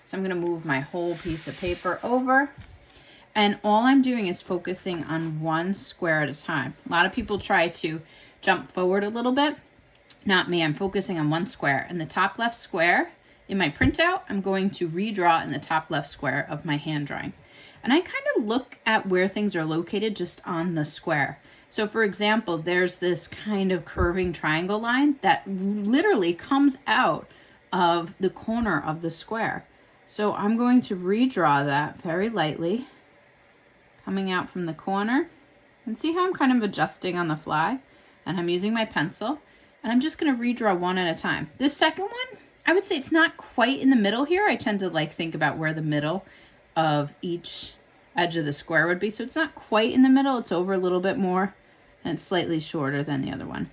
So I'm going to move my whole piece of paper over. And all I'm doing is focusing on one square at a time. A lot of people try to jump forward a little bit. Not me, I'm focusing on one square. In the top left square in my printout, I'm going to redraw in the top left square of my hand drawing. And I kind of look at where things are located just on the square. So for example, there's this kind of curving triangle line that literally comes out of the corner of the square. So I'm going to redraw that very lightly, coming out from the corner. And see how I'm kind of adjusting on the fly? And I'm using my pencil. And I'm just going to redraw one at a time. This second one, I would say it's not quite in the middle here. I tend to like think about where the middle of each edge of the square would be. So it's not quite in the middle. It's over a little bit more and it's slightly shorter than the other one.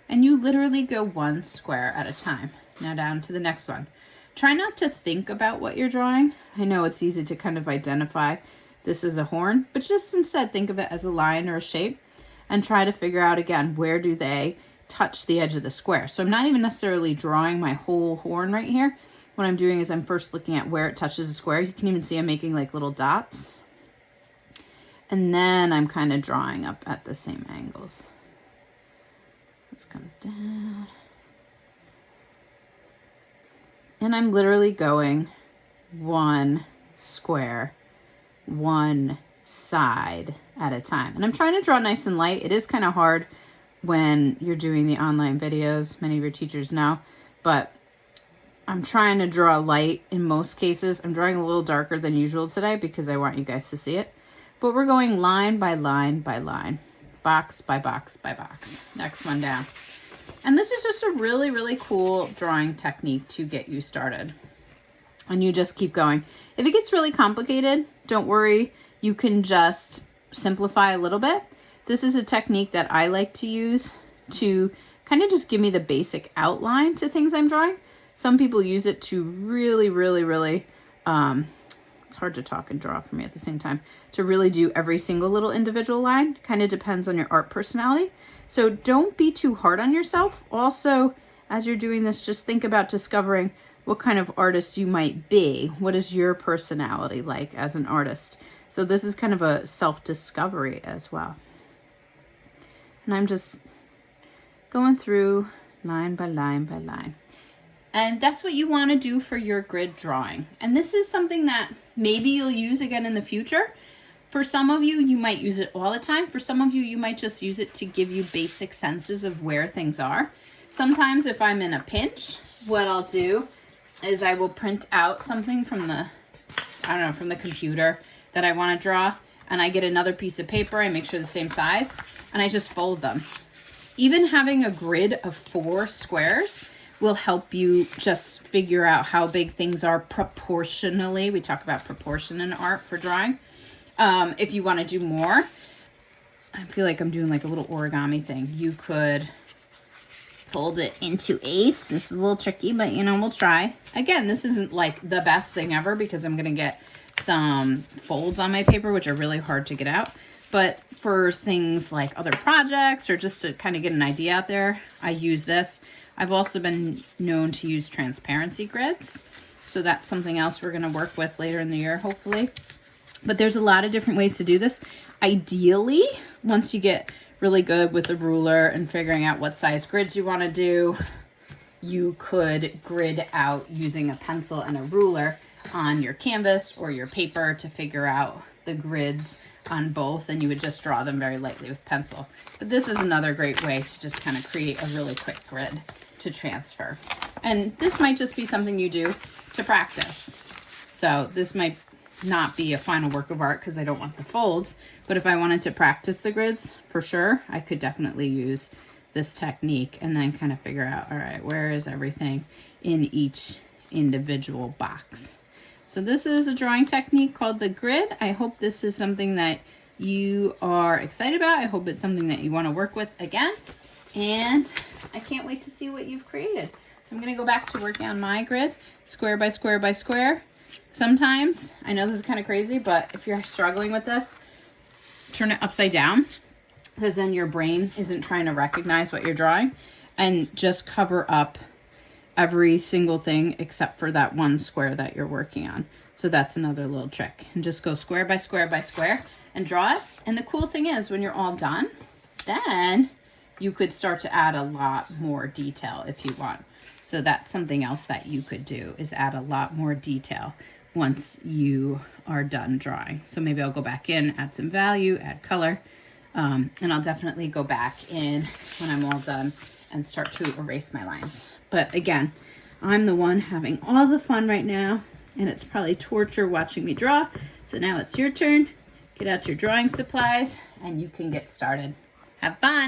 And you literally go one square at a time. Now down to the next one. Try not to think about what you're drawing. I know it's easy to kind of identify this is a horn, but just instead think of it as a line or a shape and try to figure out again, where do they touch the edge of the square? So I'm not even necessarily drawing my whole horn right here. What I'm doing is I'm first looking at where it touches the square. You can even see I'm making like little dots. And then I'm kind of drawing up at the same angles. This comes down. And I'm literally going one square, one side at a time. And I'm trying to draw nice and light. It is kind of hard when you're doing the online videos. Many of your teachers know, but I'm trying to draw light in most cases. I'm drawing a little darker than usual today because I want you guys to see it. But we're going line by line by line, box by box by box. Next one down. And this is just a really, really cool drawing technique to get you started. And you just keep going. If it gets really complicated, don't worry. You can just simplify a little bit. This is a technique that I like to use to kind of just give me the basic outline to things I'm drawing. Some people use it to really, it's hard to talk and draw for me at the same time, to really do every single little individual line. Kind of depends on your art personality. So don't be too hard on yourself. Also, as you're doing this, just think about discovering what kind of artist you might be. What is your personality like as an artist? So this is kind of a self-discovery as well. And I'm just going through line by line by line. And that's what you want to do for your grid drawing. And this is something that maybe you'll use again in the future. For some of you, you might use it all the time. For some of you, you might just use it to give you basic senses of where things are. Sometimes if I'm in a pinch, what I'll do is I will print out something from the, from the computer that I want to draw. And I get another piece of paper, I make sure the same size, and I just fold them. Even having a grid of 4 squares will help you just figure out how big things are proportionally. We talk about proportion in art for drawing. If you want to do more, I feel like I'm doing like a little origami thing. You could fold it into eighths. This is a little tricky, but we'll try. Again, this isn't like the best thing ever because I'm going to get some folds on my paper, which are really hard to get out. But for things like other projects or just to kind of get an idea out there, I use this. I've also been known to use transparency grids. So that's something else we're going to work with later in the year, hopefully. But there's a lot of different ways to do this. Ideally, once you get really good with the ruler and figuring out what size grids you want to do, you could grid out using a pencil and a ruler on your canvas or your paper to figure out the grids on both, and you would just draw them very lightly with pencil. But this is another great way to just kind of create a really quick grid to transfer. And this might just be something you do to practice. So this might not be a final work of art because I don't want the folds, but if I wanted to practice the grids for sure, I could definitely use this technique and then kind of figure out, all right, where is everything in each individual box. So this is a drawing technique called the grid. I hope this is something that you are excited about. I hope it's something that you want to work with again. And I can't wait to see what you've created. So I'm going to go back to working on my grid, square by square by square. Sometimes, I know this is kind of crazy, but if you're struggling with this, turn it upside down because then your brain isn't trying to recognize what you're drawing, and just cover up every single thing except for that one square that you're working on. So that's another little trick. And just go square by square by square and draw it. And the cool thing is when you're all done, then you could start to add a lot more detail if you want. So that's something else that you could do, is add a lot more detail once you are done drawing. So maybe I'll go back in, add some value, add color, and I'll definitely go back in when I'm all done and start to erase my lines. But again, I'm the one having all the fun right now, and it's probably torture watching me draw. So now it's your turn. Get out your drawing supplies and you can get started. Have fun.